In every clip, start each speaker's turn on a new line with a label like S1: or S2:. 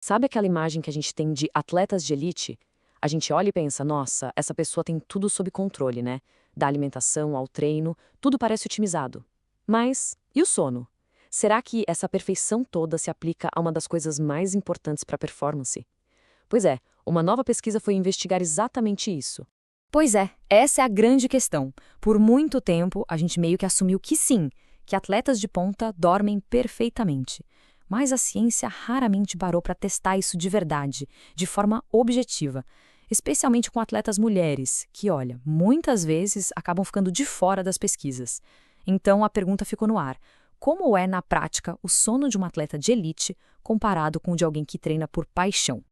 S1: Sabe aquela imagem que a gente tem de atletas de elite? A gente olha e pensa, nossa, essa pessoa tem tudo sob controle, né? Da alimentação ao treino, tudo parece otimizado. Mas, e o sono? Será que essa perfeição toda se aplica a uma das coisas mais importantes para a performance? Pois é, uma nova pesquisa foi investigar exatamente isso.
S2: Pois é, essa é a grande questão. Por muito tempo, a gente meio que assumiu que sim, que atletas de ponta dormem perfeitamente. Mas a ciência raramente parou para testar isso de verdade, de forma objetiva. Especialmente com atletas mulheres, que, olha, muitas vezes acabam ficando de fora das pesquisas. Então a pergunta ficou no ar: como é, na prática, o sono de um atleta de elite comparado com o de alguém que treina por paixão?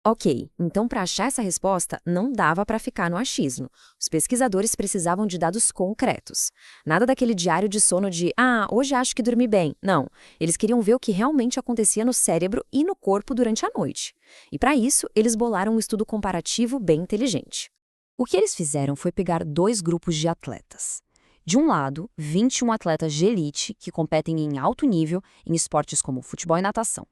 S3: Ok, então para achar essa resposta, não dava para ficar no achismo. Os pesquisadores precisavam de dados concretos. Nada daquele diário de sono de, hoje acho que dormi bem. Não, eles queriam ver o que realmente acontecia no cérebro e no corpo durante a noite. E para isso, eles bolaram um estudo comparativo bem inteligente. O que eles fizeram foi pegar dois grupos de atletas. De um lado, 21 atletas de elite que competem em alto nível em esportes como futebol e natação.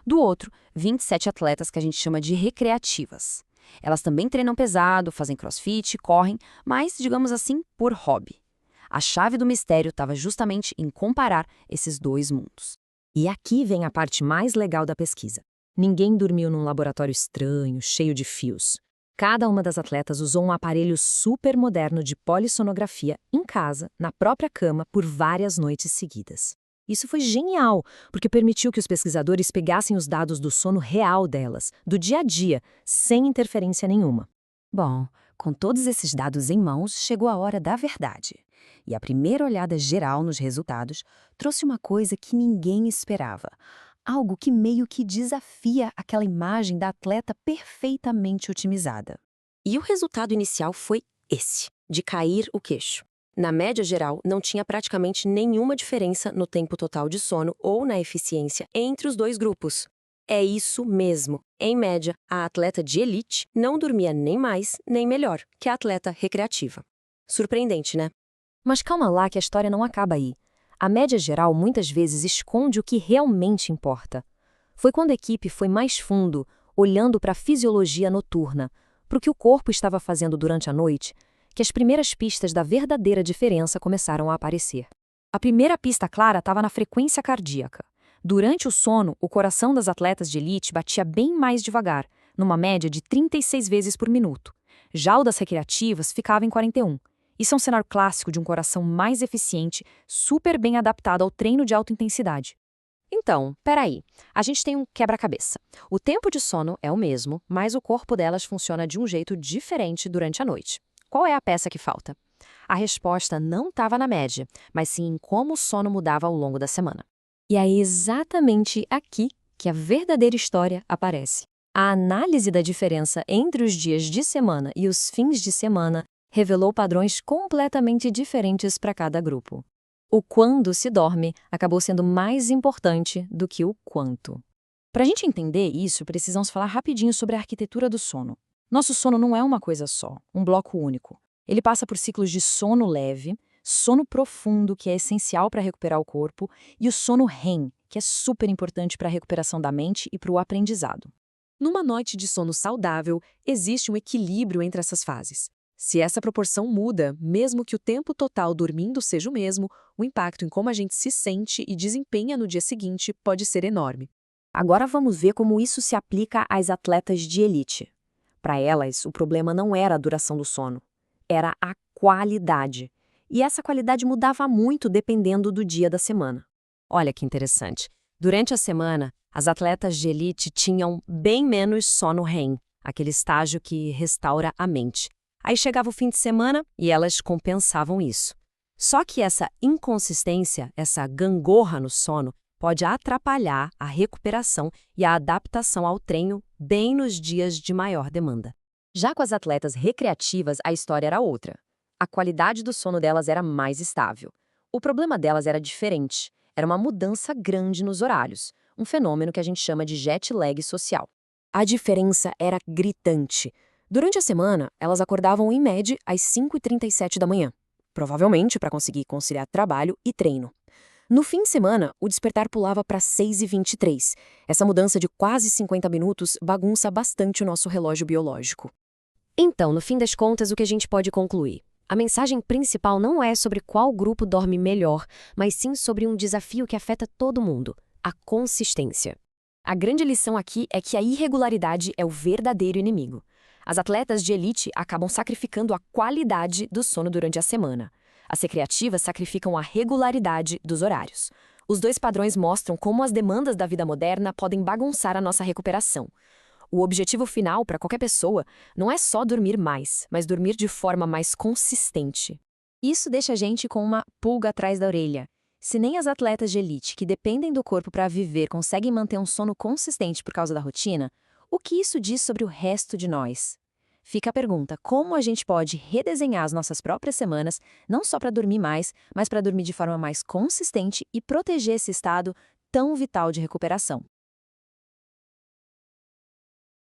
S3: Do outro, 27 atletas que a gente chama de recreativas. Elas também treinam pesado, fazem crossfit, correm, mas, digamos assim, por hobby. A chave do mistério estava justamente em comparar esses dois mundos.
S2: E aqui vem a parte mais legal da pesquisa. Ninguém dormiu num laboratório estranho, cheio de fios. Cada uma das atletas usou um aparelho super moderno de polissonografia em casa, na própria cama, por várias noites seguidas. Isso foi genial, porque permitiu que os pesquisadores pegassem os dados do sono real delas, do dia a dia, sem interferência nenhuma.
S3: Bom, com todos esses dados em mãos, chegou a hora da verdade. E a primeira olhada geral nos resultados trouxe uma coisa que ninguém esperava. Algo que meio que desafia aquela imagem da atleta perfeitamente otimizada. E o resultado inicial foi esse, de cair o queixo. Na média geral, não tinha praticamente nenhuma diferença no tempo total de sono ou na eficiência entre os dois grupos. É isso mesmo. Em média, a atleta de elite não dormia nem mais nem melhor que a atleta recreativa. Surpreendente, né?
S2: Mas calma lá que a história não acaba aí. A média geral muitas vezes esconde o que realmente importa. Foi quando a equipe foi mais fundo, olhando para a fisiologia noturna, para o que o corpo estava fazendo durante a noite, que as primeiras pistas da verdadeira diferença começaram a aparecer. A primeira pista clara estava na frequência cardíaca. Durante o sono, o coração das atletas de elite batia bem mais devagar, numa média de 36 vezes por minuto. Já o das recreativas ficava em 41. Isso é um cenário clássico de um coração mais eficiente, super bem adaptado ao treino de alta intensidade.
S3: Então, peraí, a gente tem um quebra-cabeça. O tempo de sono é o mesmo, mas o corpo delas funciona de um jeito diferente durante a noite. Qual é a peça que falta? A resposta não estava na média, mas sim em como o sono mudava ao longo da semana.
S2: E é exatamente aqui que a verdadeira história aparece. A análise da diferença entre os dias de semana e os fins de semana revelou padrões completamente diferentes para cada grupo. O quando se dorme acabou sendo mais importante do que o quanto. Para a gente entender isso, precisamos falar rapidinho sobre a arquitetura do sono. Nosso sono não é uma coisa só, um bloco único. Ele passa por ciclos de sono leve, sono profundo, que é essencial para recuperar o corpo, e o sono REM, que é super importante para a recuperação da mente e para o aprendizado.
S1: Numa noite de sono saudável, existe um equilíbrio entre essas fases. Se essa proporção muda, mesmo que o tempo total dormindo seja o mesmo, o impacto em como a gente se sente e desempenha no dia seguinte pode ser enorme.
S3: Agora vamos ver como isso se aplica às atletas de elite. Para elas, o problema não era a duração do sono, era a qualidade. E essa qualidade mudava muito dependendo do dia da semana. Olha que interessante. Durante a semana, as atletas de elite tinham bem menos sono REM, aquele estágio que restaura a mente. Aí chegava o fim de semana e elas compensavam isso. Só que essa inconsistência, essa gangorra no sono, pode atrapalhar a recuperação e a adaptação ao treino bem nos dias de maior demanda. Já com as atletas recreativas, a história era outra. A qualidade do sono delas era mais estável. O problema delas era diferente. Era uma mudança grande nos horários, um fenômeno que a gente chama de jet lag social. A diferença era gritante. Durante a semana, elas acordavam em média às 5h37 da manhã, provavelmente para conseguir conciliar trabalho e treino.
S2: No fim de semana, o despertar pulava para 6h23. Essa mudança de quase 50 minutos bagunça bastante o nosso relógio biológico. Então, no fim das contas, o que a gente pode concluir? A mensagem principal não é sobre qual grupo dorme melhor, mas sim sobre um desafio que afeta todo mundo: a consistência. A grande lição aqui é que a irregularidade é o verdadeiro inimigo. As atletas de elite acabam sacrificando a qualidade do sono durante a semana. As recreativas sacrificam a regularidade dos horários. Os dois padrões mostram como as demandas da vida moderna podem bagunçar a nossa recuperação. O objetivo final para qualquer pessoa não é só dormir mais, mas dormir de forma mais consistente.
S3: Isso deixa a gente com uma pulga atrás da orelha. Se nem as atletas de elite, que dependem do corpo para viver, conseguem manter um sono consistente por causa da rotina, o que isso diz sobre o resto de nós? Fica a pergunta: como a gente pode redesenhar as nossas próprias semanas, não só para dormir mais, mas para dormir de forma mais consistente e proteger esse estado tão vital de recuperação?